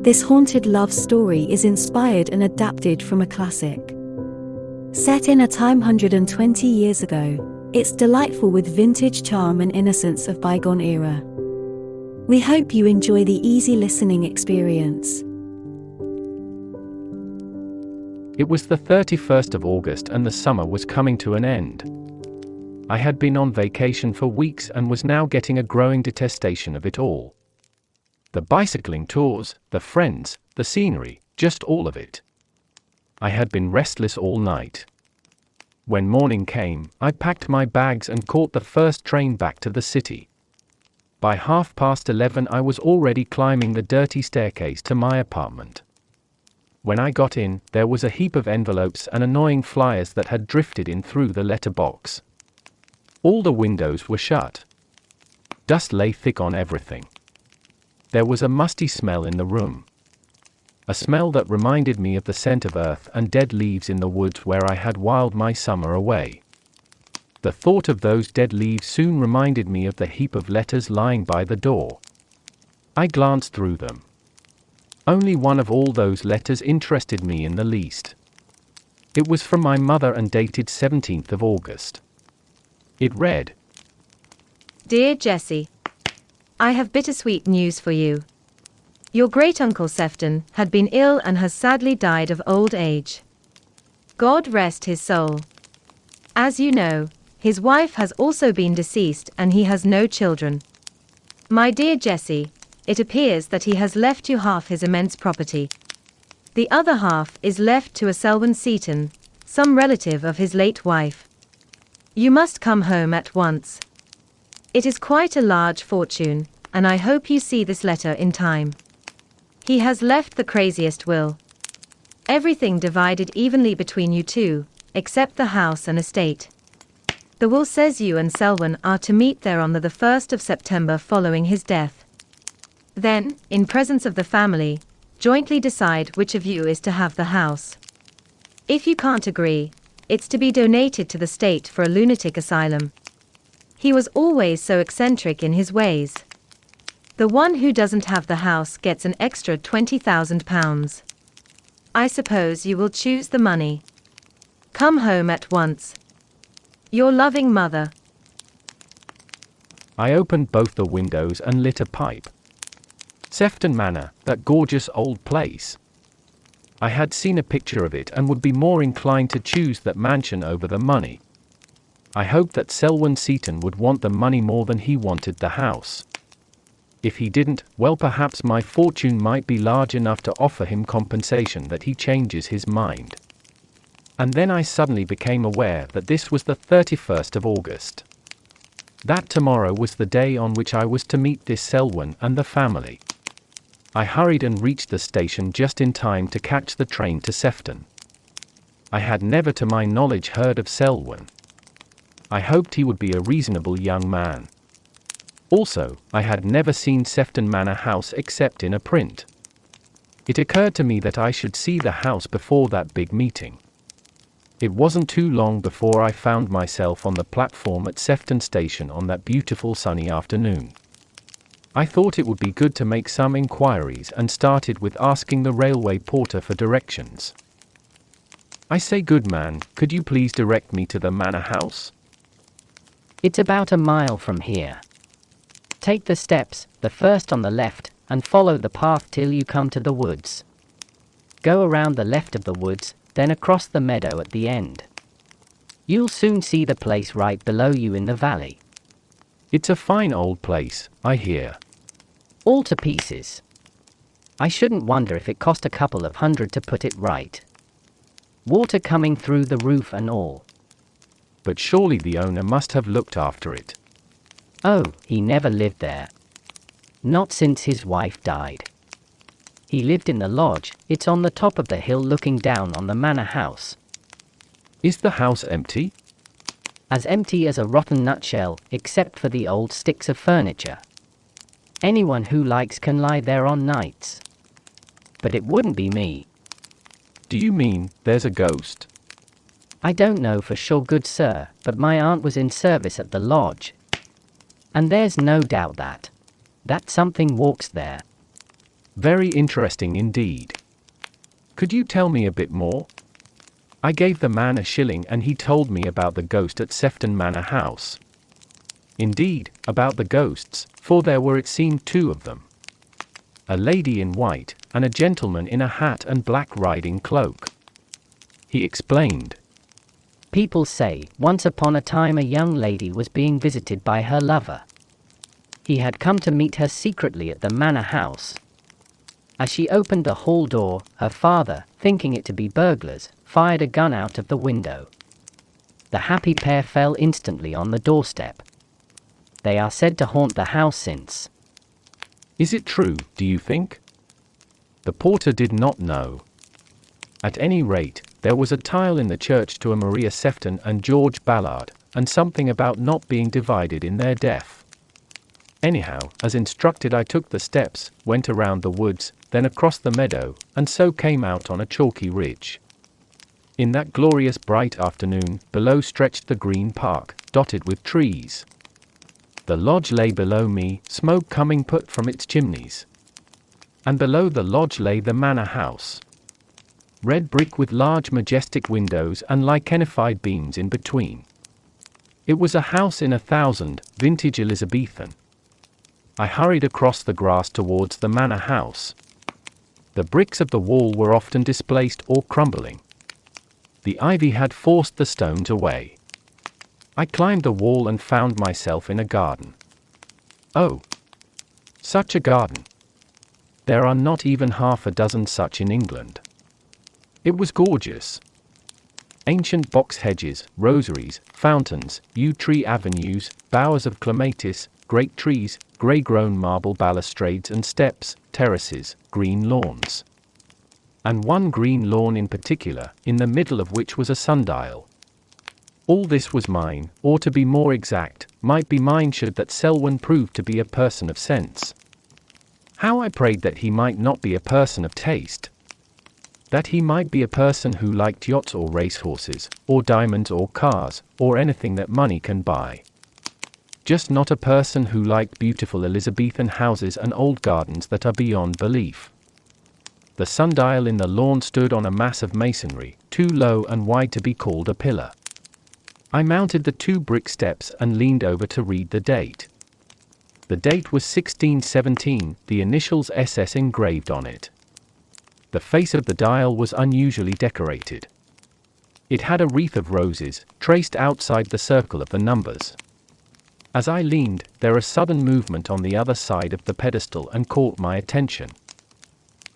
This haunted love story is inspired and adapted from a classic. Set in a time 120 years ago, it's delightful with vintage charm and innocence of bygone era. We hope you enjoy the easy listening experience. It was the 31st of August and the summer was coming to an end. I had been on vacation for weeks and was now getting a growing detestation of it all. The bicycling tours, the friends, the scenery, just all of it. I had been restless all night. When morning came, I packed my bags and caught the first train back to the city. By 11:30 I was already climbing the dirty staircase to my apartment. When I got in, there was a heap of envelopes and annoying flyers that had drifted in through the letterbox. All the windows were shut. Dust lay thick on everything. There was a musty smell in the room. A smell that reminded me of the scent of earth and dead leaves in the woods where I had whiled my summer away. The thought of those dead leaves soon reminded me of the heap of letters lying by the door. I glanced through them. Only one of all those letters interested me in the least. It was from my mother and dated 17th of August. It read, Dear Jessie, I have bittersweet news for you. Your great-uncle Sefton had been ill and has sadly died of old age. God rest his soul. As you know, his wife has also been deceased and he has no children. My dear Jessie, it appears that he has left you half his immense property. The other half is left to a Selwyn Seaton, some relative of his late wife. You must come home at once. It is quite a large fortune, and I hope you see this letter in time. He has left the craziest will. Everything divided evenly between you two, except the house and estate. The will says you and Selwyn are to meet there on the 1st of September following his death. Then, in presence of the family, jointly decide which of you is to have the house. If you can't agree, it's to be donated to the state for a lunatic asylum. He was always so eccentric in his ways. The one who doesn't have the house gets an extra £20,000. I suppose you will choose the money. Come home at once. Your loving mother. I opened both the windows and lit a pipe. Sefton Manor, that gorgeous old place. I had seen a picture of it and would be more inclined to choose that mansion over the money. I hoped that Selwyn Seaton would want the money more than he wanted the house. If he didn't, well, perhaps my fortune might be large enough to offer him compensation that he changes his mind. And then I suddenly became aware that this was the 31st of August. That tomorrow was the day on which I was to meet this Selwyn and the family. I hurried and reached the station just in time to catch the train to Sefton. I had never to my knowledge heard of Selwyn. I hoped he would be a reasonable young man. Also, I had never seen Sefton Manor House except in a print. It occurred to me that I should see the house before that big meeting. It wasn't too long before I found myself on the platform at Sefton Station on that beautiful sunny afternoon. I thought it would be good to make some inquiries and started with asking the railway porter for directions. I say, good man, could you please direct me to the manor house? It's about a mile from here. Take the steps, the first on the left, and follow the path till you come to the woods. Go around the left of the woods, then across the meadow at the end. You'll soon see the place right below you in the valley. It's a fine old place, I hear. All to pieces. I shouldn't wonder if it cost a couple of hundred to put it right. Water coming through the roof and all. But surely the owner must have looked after it. Oh, he never lived there. Not since his wife died. He lived in the lodge. It's on the top of the hill looking down on the manor house. Is the house empty? As empty as a rotten nutshell, except for the old sticks of furniture. Anyone who likes can lie there on nights. But it wouldn't be me. Do you mean there's a ghost? I don't know for sure, good sir, but my aunt was in service at the lodge. And there's no doubt that something walks there. Very interesting indeed. Could you tell me a bit more? I gave the man a shilling and he told me about the ghost at Sefton Manor House. Indeed, about the ghosts, for there were it seemed 2 of them. A lady in white, and a gentleman in a hat and black riding cloak. He explained. People say, once upon a time a young lady was being visited by her lover. He had come to meet her secretly at the manor house. As she opened the hall door, her father, thinking it to be burglars, fired a gun out of the window. The happy pair fell instantly on the doorstep. They are said to haunt the house since. Is it true, do you think? The porter did not know. At any rate, there was a tile in the church to a Maria Sefton and George Ballard, and something about not being divided in their death. Anyhow, as instructed, I took the steps, went around the woods, then across the meadow, and so came out on a chalky ridge. In that glorious bright afternoon, below stretched the green park, dotted with trees. The lodge lay below me, smoke coming put from its chimneys. And below the lodge lay the manor house. Red brick with large majestic windows and lichenified beams in between. It was a house in 1000, vintage Elizabethan. I hurried across the grass towards the manor house. The bricks of the wall were often displaced or crumbling. The ivy had forced the stones away. I climbed the wall and found myself in a garden. Oh! Such a garden! There are not even half a dozen such in England. It was gorgeous. Ancient box hedges, rosaries, fountains, yew tree avenues, bowers of clematis, great trees, grey-grown marble balustrades and steps, terraces, green lawns. And one green lawn in particular, in the middle of which was a sundial. All this was mine, or to be more exact, might be mine should that Selwyn prove to be a person of sense. How I prayed that he might not be a person of taste. That he might be a person who liked yachts or racehorses, or diamonds or cars, or anything that money can buy. Just not a person who liked beautiful Elizabethan houses and old gardens that are beyond belief. The sundial in the lawn stood on a mass of masonry, too low and wide to be called a pillar. I mounted the 2 brick steps and leaned over to read the date. The date was 1617, the initials SS engraved on it. The face of the dial was unusually decorated. It had a wreath of roses, traced outside the circle of the numbers. As I leaned, there a sudden movement on the other side of the pedestal and caught my attention.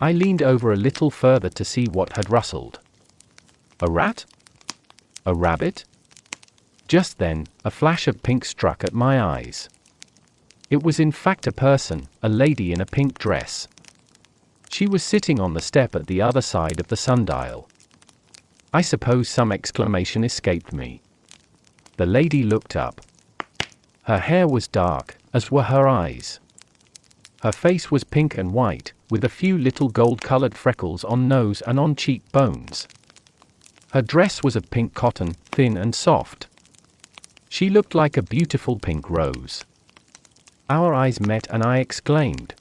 I leaned over a little further to see what had rustled. A rat? A rabbit? Just then, a flash of pink struck at my eyes. It was in fact a person, a lady in a pink dress. She was sitting on the step at the other side of the sundial. I suppose some exclamation escaped me. The lady looked up. Her hair was dark, as were her eyes. Her face was pink and white, with a few little gold-colored freckles on nose and on cheek bones. Her dress was of pink cotton, thin and soft. She looked like a beautiful pink rose. Our eyes met and I exclaimed,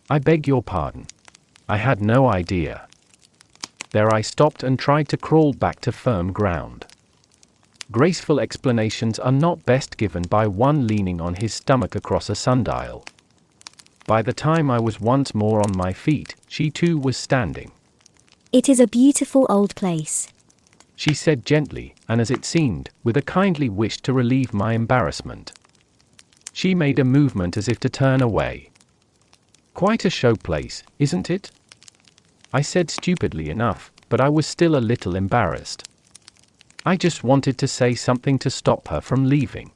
"I beg your pardon. I had no idea." There I stopped and tried to crawl back to firm ground. Graceful explanations are not best given by one leaning on his stomach across a sundial. By the time I was once more on my feet, she too was standing. It is a beautiful old place, She said gently, and as it seemed, with a kindly wish to relieve my embarrassment. She made a movement as if to turn away. Quite a show place, isn't it? I said stupidly enough, but I was still a little embarrassed. I just wanted to say something to stop her from leaving.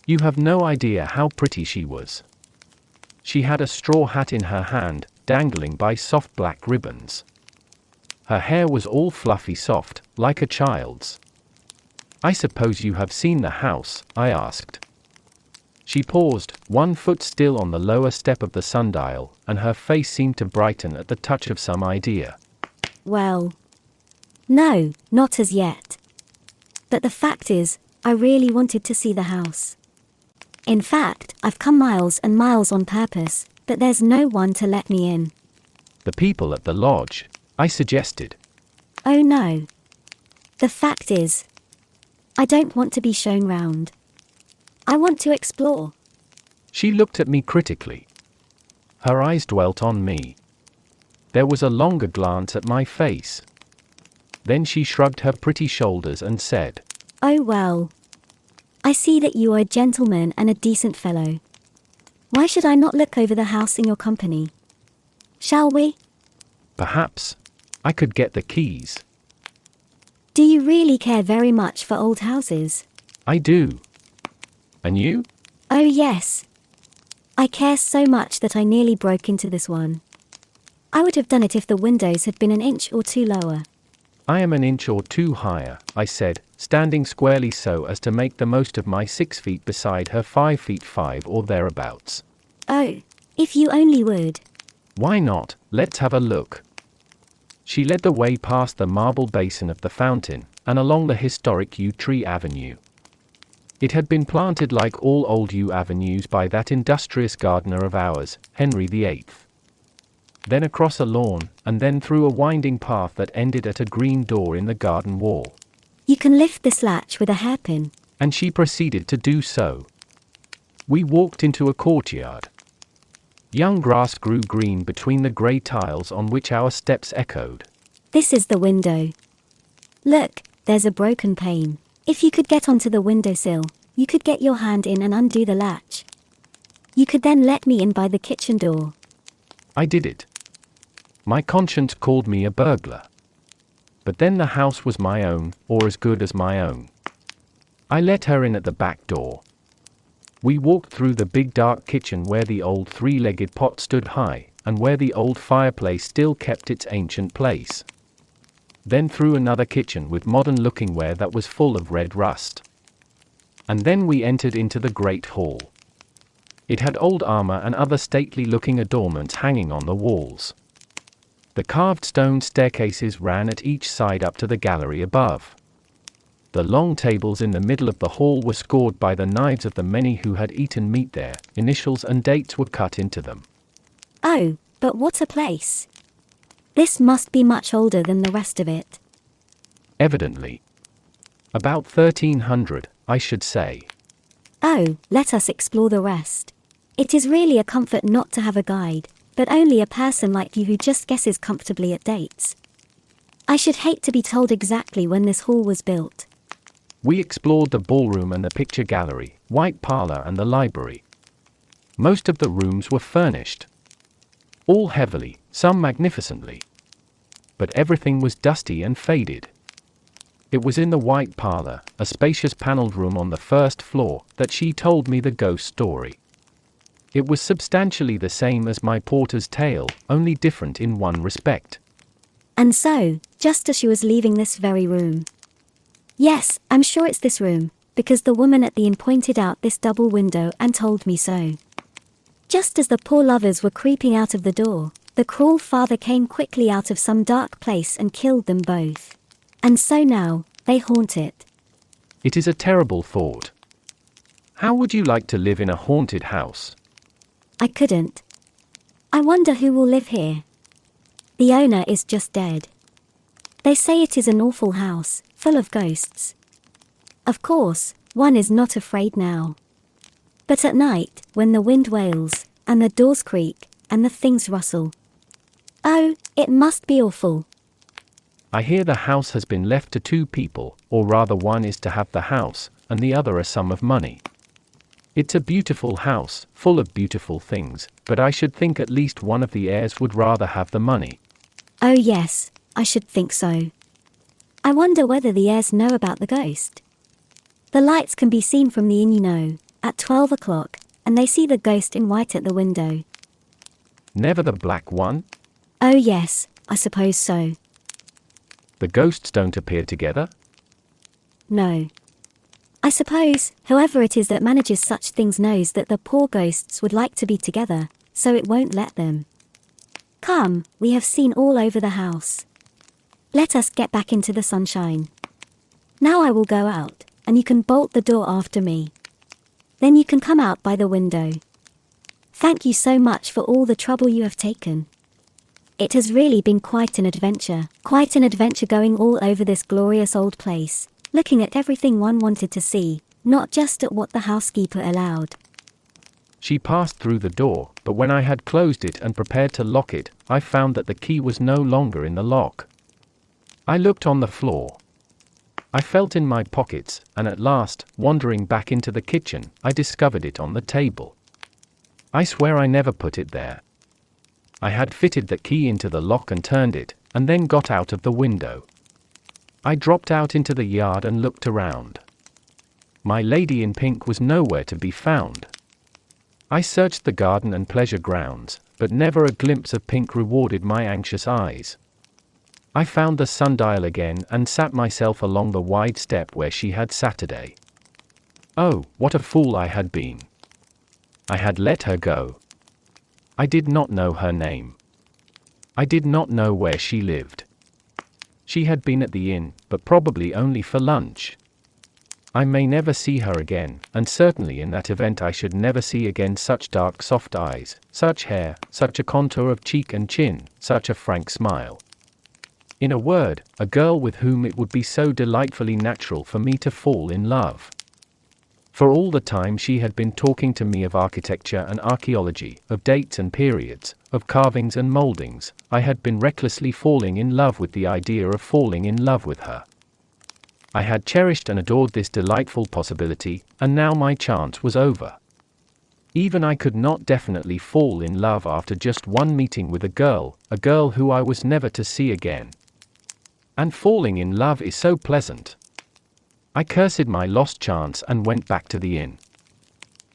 You have no idea how pretty she was. She had a straw hat in her hand, dangling by soft black ribbons. Her hair was all fluffy soft, like a child's. "I suppose you have seen the house?" I asked. She paused, one foot still on the lower step of the sundial, and her face seemed to brighten at the touch of some idea. Well, no, not as yet. But the fact is, I really wanted to see the house. In fact, I've come miles and miles on purpose, but there's no one to let me in. The people at the lodge, I suggested. Oh no. The fact is, I don't want to be shown round. I want to explore. She looked at me critically. Her eyes dwelt on me. There was a longer glance at my face. Then she shrugged her pretty shoulders and said, Oh well. I see that you are a gentleman and a decent fellow. Why should I not look over the house in your company? Shall we? Perhaps I could get the keys. Do you really care very much for old houses? I do. And you? Oh yes. I care so much that I nearly broke into this one. I would have done it if the windows had been an inch or two lower. I am an inch or two higher, I said, standing squarely so as to make the most of my 6 feet beside her 5 feet 5 or thereabouts. Oh, if you only would. Why not? Let's have a look. She led the way past the marble basin of the fountain, and along the historic yew tree avenue. It had been planted like all old yew avenues by that industrious gardener of ours, Henry VIII. Then across a lawn, and then through a winding path that ended at a green door in the garden wall. You can lift this latch with a hairpin. And she proceeded to do so. We walked into a courtyard. Young grass grew green between the grey tiles on which our steps echoed. This is the window. Look, there's a broken pane. If you could get onto the windowsill, you could get your hand in and undo the latch. You could then let me in by the kitchen door. I did it. My conscience called me a burglar. But then the house was my own, or as good as my own. I let her in at the back door. We walked through the big dark kitchen where the old 3-legged pot stood high, and where the old fireplace still kept its ancient place. Then through another kitchen with modern-looking ware that was full of red rust. And then we entered into the great hall. It had old armor and other stately-looking adornments hanging on the walls. The carved stone staircases ran at each side up to the gallery above. The long tables in the middle of the hall were scored by the knives of the many who had eaten meat there. Initials and dates were cut into them. Oh, but what a place. This must be much older than the rest of it. Evidently. About 1300, I should say. Oh, let us explore the rest. It is really a comfort not to have a guide, but only a person like you who just guesses comfortably at dates. I should hate to be told exactly when this hall was built. We explored the ballroom and the picture gallery, white parlor and the library. Most of the rooms were furnished. All heavily, some magnificently. But everything was dusty and faded. It was in the white parlor, a spacious paneled room on the first floor, that she told me the ghost story. It was substantially the same as my porter's tale, only different in one respect. And so, just as she was leaving this very room. Yes, I'm sure it's this room, because the woman at the inn pointed out this double window and told me so. Just as the poor lovers were creeping out of the door, the cruel father came quickly out of some dark place and killed them both. And so now, they haunt it. It is a terrible thought. How would you like to live in a haunted house? I couldn't. I wonder who will live here. The owner is just dead. They say it is an awful house, full of ghosts. Of course, one is not afraid now. But at night, when the wind wails, and the doors creak, and the things rustle. Oh, it must be awful. I hear the house has been left to 2 people, or rather one is to have the house, and the other a sum of money. It's a beautiful house, full of beautiful things, but I should think at least one of the heirs would rather have the money. Oh yes, I should think so. I wonder whether the heirs know about the ghost. The lights can be seen from the inn, you know, at 12 o'clock, and they see the ghost in white at the window. Never the black one? Oh yes, I suppose so. The ghosts don't appear together? No. I suppose, whoever it is that manages such things knows that the poor ghosts would like to be together, so it won't let them. Come, we have seen all over the house. Let us get back into the sunshine. Now I will go out, and you can bolt the door after me. Then you can come out by the window. Thank you so much for all the trouble you have taken. It has really been quite an adventure going all over this glorious old place, looking at everything one wanted to see, not just at what the housekeeper allowed. She passed through the door, but when I had closed it and prepared to lock it, I found that the key was no longer in the lock. I looked on the floor. I felt in my pockets, and at last, wandering back into the kitchen, I discovered it on the table. I swear I never put it there. I had fitted the key into the lock and turned it, and then got out of the window. I dropped out into the yard and looked around. My lady in pink was nowhere to be found. I searched the garden and pleasure grounds, but never a glimpse of pink rewarded my anxious eyes. I found the sundial again and sat myself along the wide step where she had Saturday. Oh, what a fool I had been. I had let her go. I did not know her name. I did not know where she lived. She had been at the inn, but probably only for lunch. I may never see her again, and certainly in that event I should never see again such dark soft eyes, such hair, such a contour of cheek and chin, such a frank smile. In a word, a girl with whom it would be so delightfully natural for me to fall in love. For all the time she had been talking to me of architecture and archaeology, of dates and periods, of carvings and moldings, I had been recklessly falling in love with the idea of falling in love with her. I had cherished and adored this delightful possibility, and now my chance was over. Even I could not definitely fall in love after just one meeting with a girl who I was never to see again. And falling in love is so pleasant. I cursed my lost chance and went back to the inn.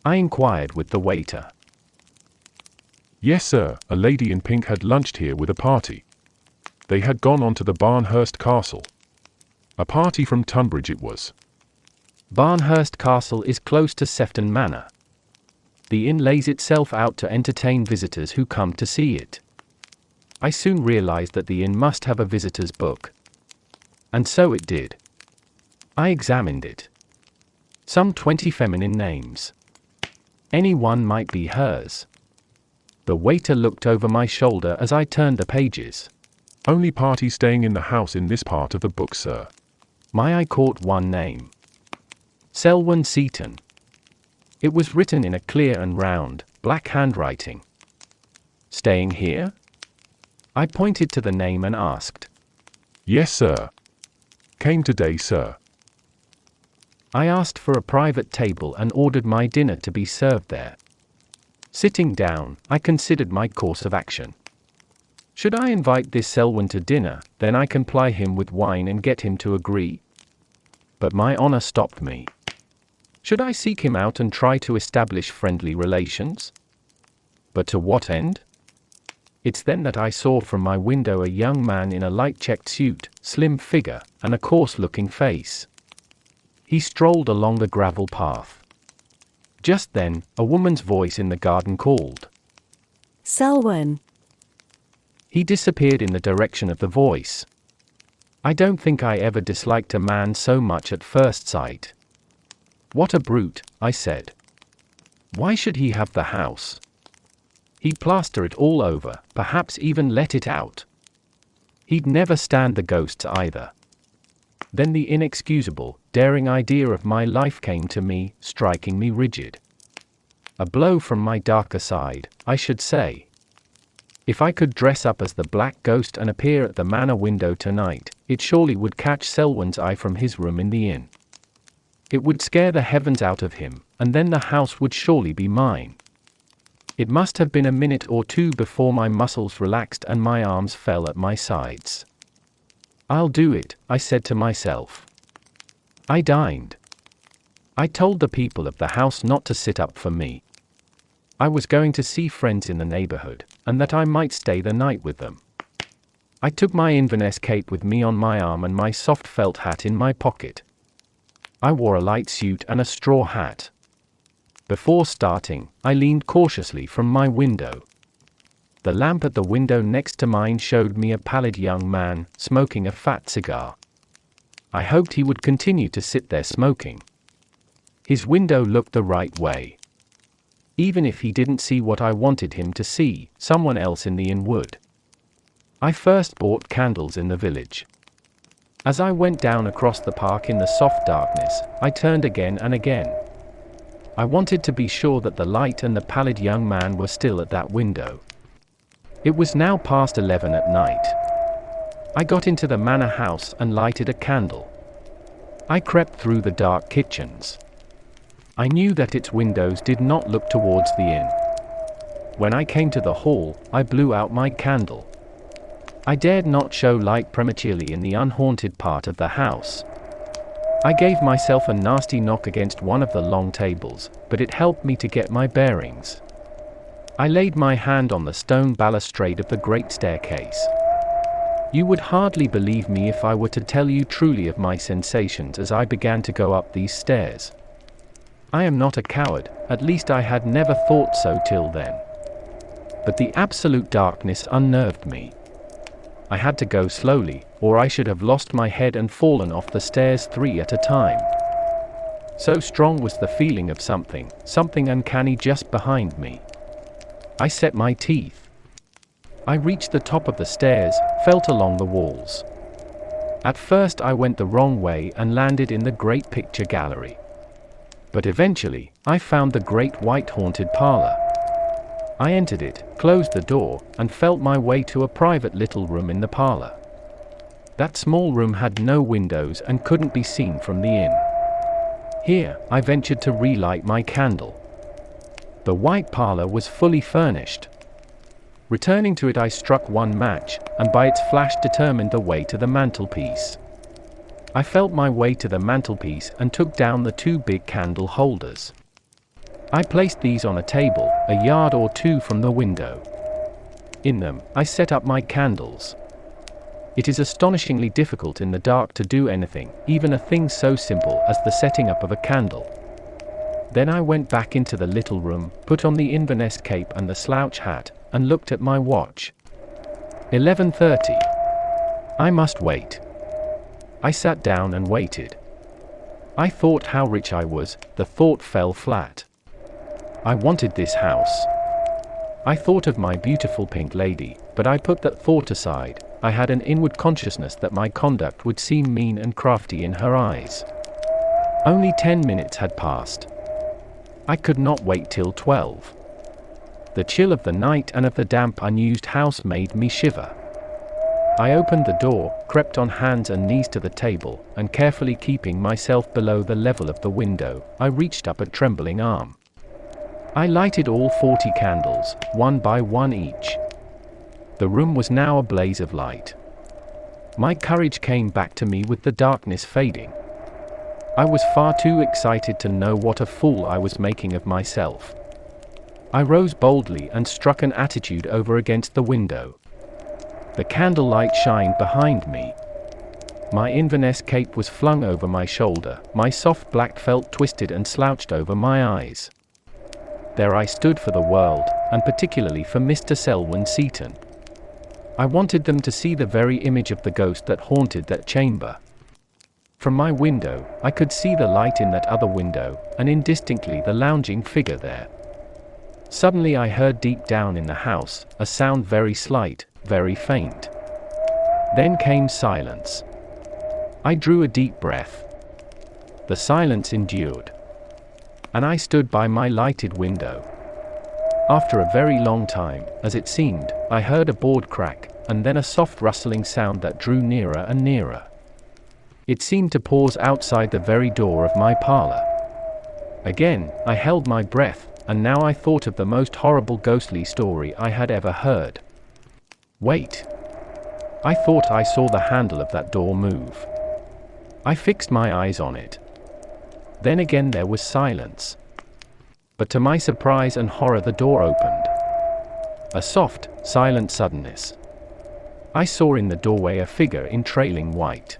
I inquired with the waiter. Yes, sir, a lady in pink had lunched here with a party. They had gone on to the Barnhurst Castle. A party from Tunbridge it was. Barnhurst Castle is close to Sefton Manor. The inn lays itself out to entertain visitors who come to see it. I soon realized that the inn must have a visitor's book. And so it did. I examined it. Some 20 feminine names. Any one might be hers. The waiter looked over my shoulder as I turned the pages. Only party staying in the house in this part of the book, sir. My eye caught one name. Selwyn Seaton. It was written in a clear and round, black handwriting. Staying here? I pointed to the name and asked. Yes, sir. Came today, sir. I asked for a private table and ordered my dinner to be served there. Sitting down, I considered my course of action. Should I invite this Selwyn to dinner, then I can ply him with wine and get him to agree? But my honor stopped me. Should I seek him out and try to establish friendly relations? But to what end? It's then that I saw from my window a young man in a light checked suit, slim figure, and a coarse-looking face. He strolled along the gravel path. Just then, a woman's voice in the garden called. Selwyn. He disappeared in the direction of the voice. I don't think I ever disliked a man so much at first sight. What a brute, I said. Why should he have the house? He'd plaster it all over, perhaps even let it out. He'd never stand the ghosts either. Then the inexcusable, daring idea of my life came to me, striking me rigid. A blow from my darker side, I should say. If I could dress up as the black ghost and appear at the manor window tonight, it surely would catch Selwyn's eye from his room in the inn. It would scare the heavens out of him, and then the house would surely be mine. It must have been a minute or two before my muscles relaxed and my arms fell at my sides. I'll do it, I said to myself. I dined. I told the people of the house not to sit up for me. I was going to see friends in the neighborhood, and that I might stay the night with them. I took my Inverness cape with me on my arm and my soft felt hat in my pocket. I wore a light suit and a straw hat. Before starting, I leaned cautiously from my window. The lamp at the window next to mine showed me a pallid young man, smoking a fat cigar. I hoped he would continue to sit there smoking. His window looked the right way. Even if he didn't see what I wanted him to see, someone else in the inn would. I first bought candles in the village. As I went down across the park in the soft darkness, I turned again and again. I wanted to be sure that the light and the pallid young man were still at that window. It was now past 11 at night. I got into the manor house and lighted a candle. I crept through the dark kitchens. I knew that its windows did not look towards the inn. When I came to the hall, I blew out my candle. I dared not show light prematurely in the unhaunted part of the house. I gave myself a nasty knock against one of the long tables, but it helped me to get my bearings. I laid my hand on the stone balustrade of the great staircase. You would hardly believe me if I were to tell you truly of my sensations as I began to go up these stairs. I am not a coward, at least I had never thought so till then. But the absolute darkness unnerved me. I had to go slowly, or I should have lost my head and fallen off the stairs 3 at a time. So strong was the feeling of something uncanny just behind me. I set my teeth. I reached the top of the stairs, felt along the walls. At first I went the wrong way and landed in the great picture gallery. But eventually, I found the great white haunted parlor. I entered it, closed the door, and felt my way to a private little room in the parlor. That small room had no windows and couldn't be seen from the inn. Here, I ventured to relight my candle. The white parlor was fully furnished. Returning to it, I struck one match, and by its flash determined the way to the mantelpiece. I felt my way to the mantelpiece and took down the 2 big candle holders. I placed these on a table, a yard or 2 from the window. In them, I set up my candles. It is astonishingly difficult in the dark to do anything, even a thing so simple as the setting up of a candle. Then I went back into the little room, put on the Inverness cape and the slouch hat, and looked at my watch. 11:30. I must wait. I sat down and waited. I thought how rich I was, the thought fell flat. I wanted this house. I thought of my beautiful pink lady, but I put that thought aside. I had an inward consciousness that my conduct would seem mean and crafty in her eyes. Only 10 minutes had passed. I could not wait till 12. The chill of the night and of the damp unused house made me shiver. I opened the door, crept on hands and knees to the table, and carefully keeping myself below the level of the window, I reached up a trembling arm. I lighted all 40 candles, 1 by 1 each. The room was now a blaze of light. My courage came back to me with the darkness fading. I was far too excited to know what a fool I was making of myself. I rose boldly and struck an attitude over against the window. The candlelight shined behind me. My Inverness cape was flung over my shoulder, my soft black felt twisted and slouched over my eyes. There I stood for the world, and particularly for Mr. Selwyn Seaton. I wanted them to see the very image of the ghost that haunted that chamber. From my window, I could see the light in that other window, and indistinctly the lounging figure there. Suddenly I heard deep down in the house, a sound very slight, very faint. Then came silence. I drew a deep breath. The silence endured. And I stood by my lighted window. After a very long time, as it seemed, I heard a board crack, and then a soft rustling sound that drew nearer and nearer. It seemed to pause outside the very door of my parlor. Again, I held my breath, and now I thought of the most horrible ghostly story I had ever heard. Wait. I thought I saw the handle of that door move. I fixed my eyes on it. Then again there was silence. But to my surprise and horror the door opened. A soft, silent suddenness. I saw in the doorway a figure in trailing white.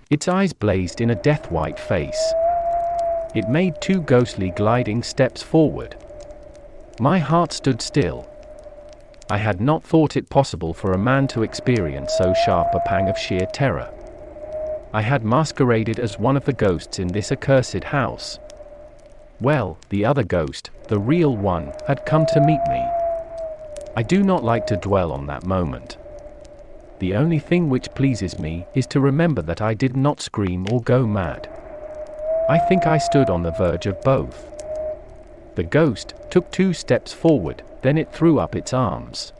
Its eyes blazed in a death-white face. It made 2 ghostly gliding steps forward. My heart stood still. I had not thought it possible for a man to experience so sharp a pang of sheer terror. I had masqueraded as one of the ghosts in this accursed house. Well, the other ghost, the real one, had come to meet me. I do not like to dwell on that moment. The only thing which pleases me is to remember that I did not scream or go mad. I think I stood on the verge of both. The ghost took 2 steps forward, then it threw up its arms.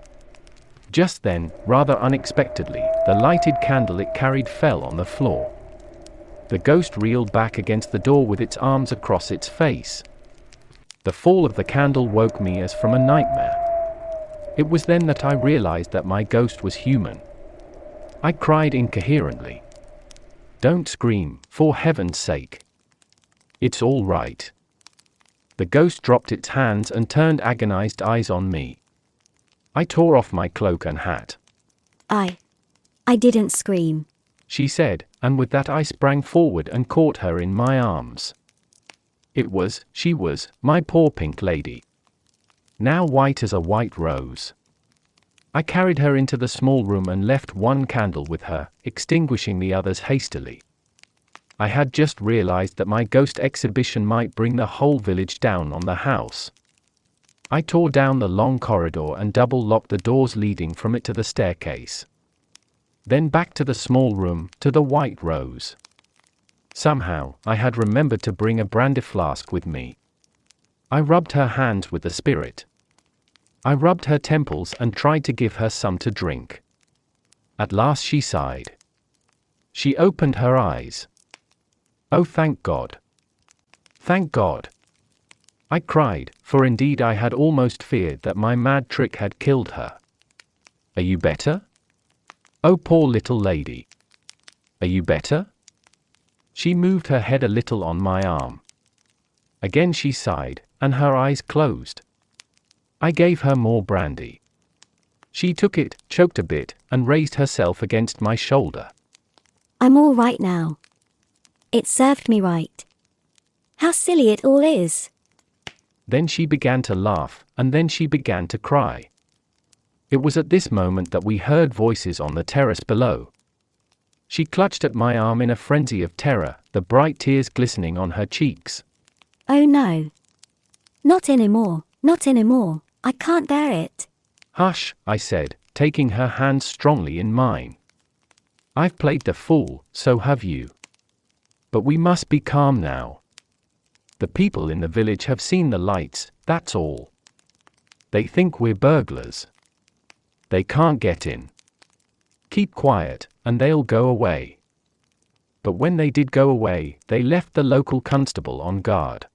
Just then, rather unexpectedly, the lighted candle it carried fell on the floor. The ghost reeled back against the door with its arms across its face. The fall of the candle woke me as from a nightmare. It was then that I realized that my ghost was human. I cried incoherently. "Don't scream, for heaven's sake. It's all right." The ghost dropped its hands and turned agonized eyes on me. I tore off my cloak and hat. I didn't scream. She said, and with that I sprang forward and caught her in my arms. She was, my poor pink lady. Now white as a white rose. I carried her into the small room and left 1 candle with her, extinguishing the others hastily. I had just realized that my ghost exhibition might bring the whole village down on the house. I tore down the long corridor and double-locked the doors leading from it to the staircase. Then back to the small room, to the white rose. Somehow, I had remembered to bring a brandy flask with me. I rubbed her hands with the spirit. I rubbed her temples and tried to give her some to drink. At last she sighed. She opened her eyes. "Oh, thank God. Thank God." I cried, for indeed I had almost feared that my mad trick had killed her. "Are you better? Oh, poor little lady. Are you better?" She moved her head a little on my arm. Again she sighed, and her eyes closed. I gave her more brandy. She took it, choked a bit, and raised herself against my shoulder. I'm all right now. It served me right. How silly it all is. Then she began to laugh, and then she began to cry. It was at this moment that we heard voices on the terrace below. She clutched at my arm in a frenzy of terror, the bright tears glistening on her cheeks. Oh no. Not anymore, not anymore. I can't bear it. "Hush," I said, taking her hands strongly in mine. "I've played the fool, so have you. But we must be calm now. The people in the village have seen the lights, that's all. They think we're burglars. They can't get in. Keep quiet, and they'll go away." But when they did go away, they left the local constable on guard.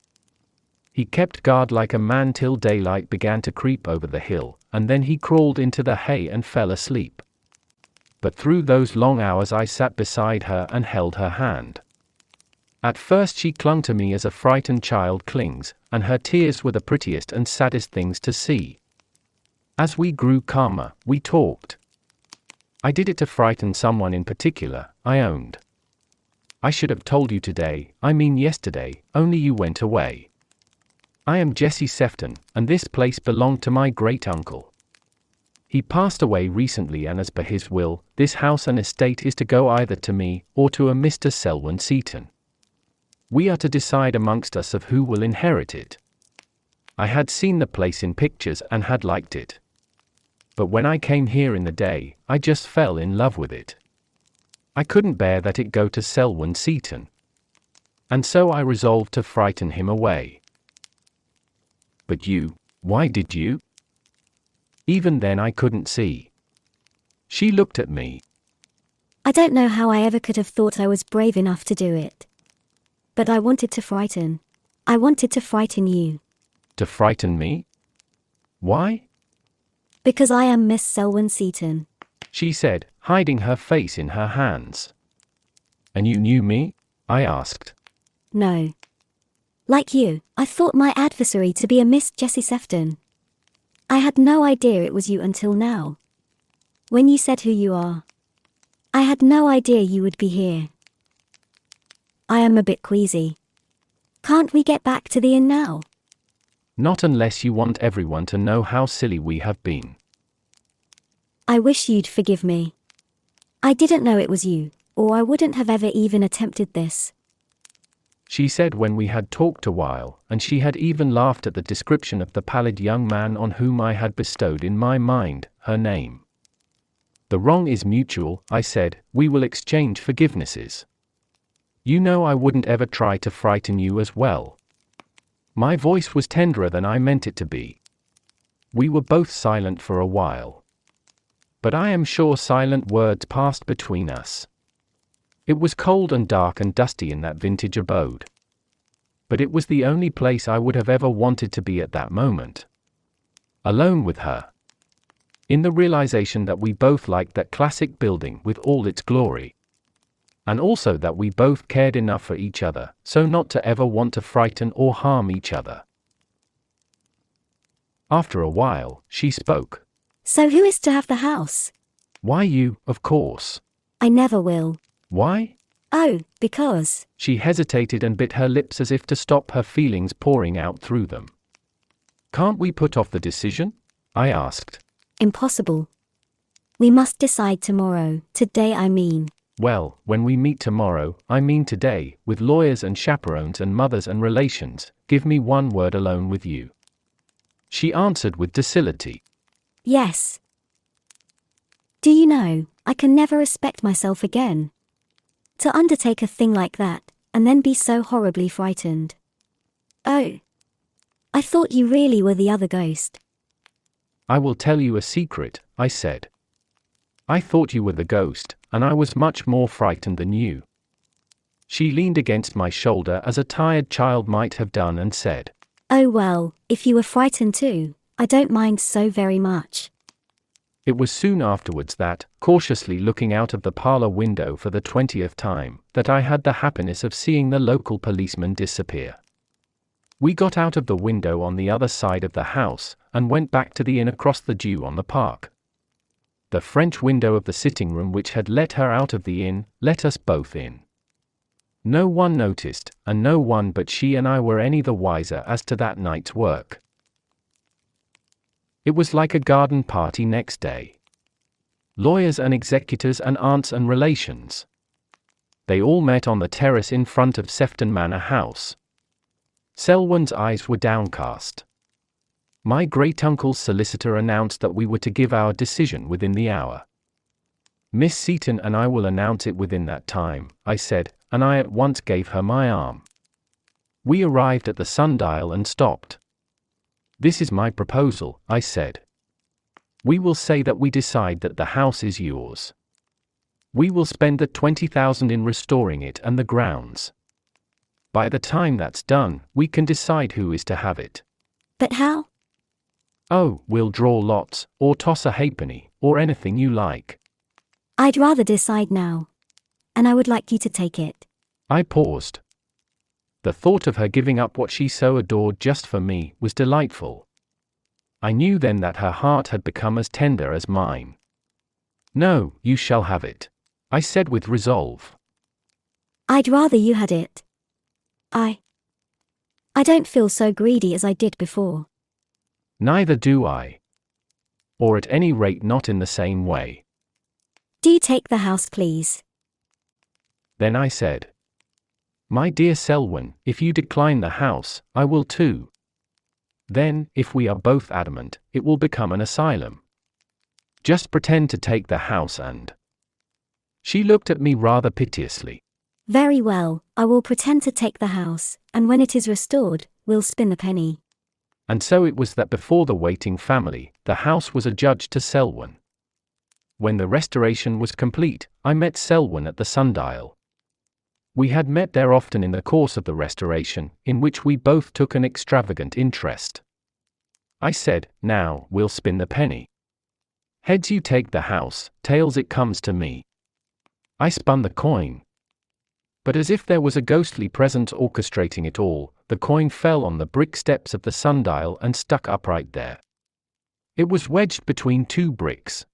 He kept guard like a man till daylight began to creep over the hill, and then he crawled into the hay and fell asleep. But through those long hours I sat beside her and held her hand. At first she clung to me as a frightened child clings, and her tears were the prettiest and saddest things to see. As we grew calmer, we talked. I did it to frighten someone in particular, I owned. I should have told you today, I mean yesterday, only you went away. I am Jesse Sefton, and this place belonged to my great-uncle. He passed away recently, and as per his will, this house and estate is to go either to me, or to a Mr. Selwyn Seaton. We are to decide amongst us of who will inherit it. I had seen the place in pictures and had liked it. But when I came here in the day, I just fell in love with it. I couldn't bear that it go to Selwyn Seaton. And so I resolved to frighten him away. But you, why did you? Even then I couldn't see. She looked at me. I don't know how I ever could have thought I was brave enough to do it. But I wanted to frighten. I wanted to frighten you. To frighten me? Why? Because I am Miss Selwyn Seaton, she said, hiding her face in her hands. And you knew me? I asked. No. Like you, I thought my adversary to be a Miss Jessie Sefton. I had no idea it was you until now. When you said who you are, I had no idea you would be here. I am a bit queasy. Can't we get back to the inn now? Not unless you want everyone to know how silly we have been. I wish you'd forgive me. I didn't know it was you, or I wouldn't have ever even attempted this. she said when we had talked a while, and she had even laughed at the description of the pallid young man on whom I had bestowed in my mind her name. The wrong is mutual, I said, we will exchange forgivenesses. You know I wouldn't ever try to frighten you as well. My voice was tenderer than I meant it to be. We were both silent for a while. But I am sure silent words passed between us. It was cold and dark and dusty in that vintage abode. But it was the only place I would have ever wanted to be at that moment. Alone with her. In the realization that we both liked that classic building with all its glory. And also that we both cared enough for each other, so not to ever want to frighten or harm each other. After a while, she spoke. So who is to have the house? Why you, of course. I never will. Why? Oh, because. She hesitated and bit her lips as if to stop her feelings pouring out through them. Can't we put off the decision? I asked. Impossible. We must decide tomorrow, today I mean. Well, when we meet tomorrow, I mean today, with lawyers and chaperones and mothers and relations, give me one word alone with you. She answered with docility. Yes. Do you know, I can never respect myself again. To undertake a thing like that, and then be so horribly frightened. Oh. I thought you really were the other ghost. I will tell you a secret, I said. I thought you were the ghost, and I was much more frightened than you. She leaned against my shoulder as a tired child might have done and said, Oh well, if you were frightened too, I don't mind so very much. It was soon afterwards that, cautiously looking out of the parlor window for the 20th time, that I had the happiness of seeing the local policeman disappear. We got out of the window on the other side of the house, and went back to the inn across the dew on the park. The French window of the sitting room which had let her out of the inn, let us both in. No one noticed, and no one but she and I were any the wiser as to that night's work. It was like a garden party next day. Lawyers and executors and aunts and relations. They all met on the terrace in front of Sefton Manor House. Selwyn's eyes were downcast. My great-uncle's solicitor announced that we were to give our decision within the hour. Miss Seaton and I will announce it within that time, I said, and I at once gave her my arm. We arrived at the sundial and stopped. This is my proposal, I said. We will say that we decide that the house is yours. We will spend the 20,000 in restoring it and the grounds. By the time that's done, we can decide who is to have it. But how? Oh, we'll draw lots, or toss a halfpenny, or anything you like. I'd rather decide now. And I would like you to take it. I paused. The thought of her giving up what she so adored just for me was delightful. I knew then that her heart had become as tender as mine. No, you shall have it, I said with resolve. I'd rather you had it. I don't feel so greedy as I did before. Neither do I. Or at any rate not in the same way. Do you take the house, please? Then I said, My dear Selwyn, if you decline the house, I will too. Then, if we are both adamant, it will become an asylum. Just pretend to take the house and... She looked at me rather piteously. Very well, I will pretend to take the house, and when it is restored, we'll spin the penny. And so it was that before the waiting family, the house was adjudged to Selwyn. When the restoration was complete, I met Selwyn at the sundial. We had met there often in the course of the restoration, in which we both took an extravagant interest. I said, Now, we'll spin the penny. Heads you take the house, tails it comes to me. I spun the coin. But as if there was a ghostly presence orchestrating it all, the coin fell on the brick steps of the sundial and stuck upright there. It was wedged between two bricks.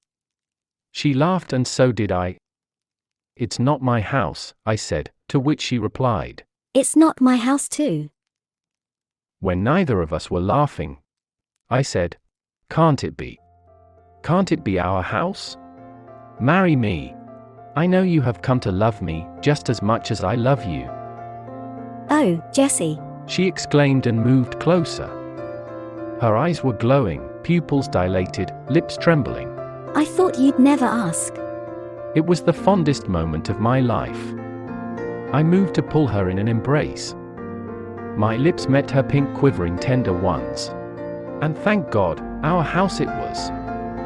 She laughed and so did I. It's not my house, I said, to which she replied. It's not my house too. When neither of us were laughing, I said, Can't it be? Can't it be our house? Marry me. I know you have come to love me, just as much as I love you. Oh, Jessie. she exclaimed and moved closer. Her eyes were glowing, pupils dilated, lips trembling. I thought you'd never ask. It was the fondest moment of my life. I moved to pull her in an embrace. My lips met her pink, quivering, tender ones. And thank God, our house it was.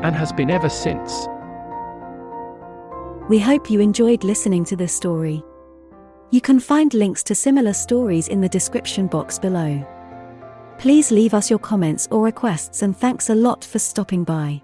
And has been ever since. We hope you enjoyed listening to this story. You can find links to similar stories in the description box below. Please leave us your comments or requests, and thanks a lot for stopping by.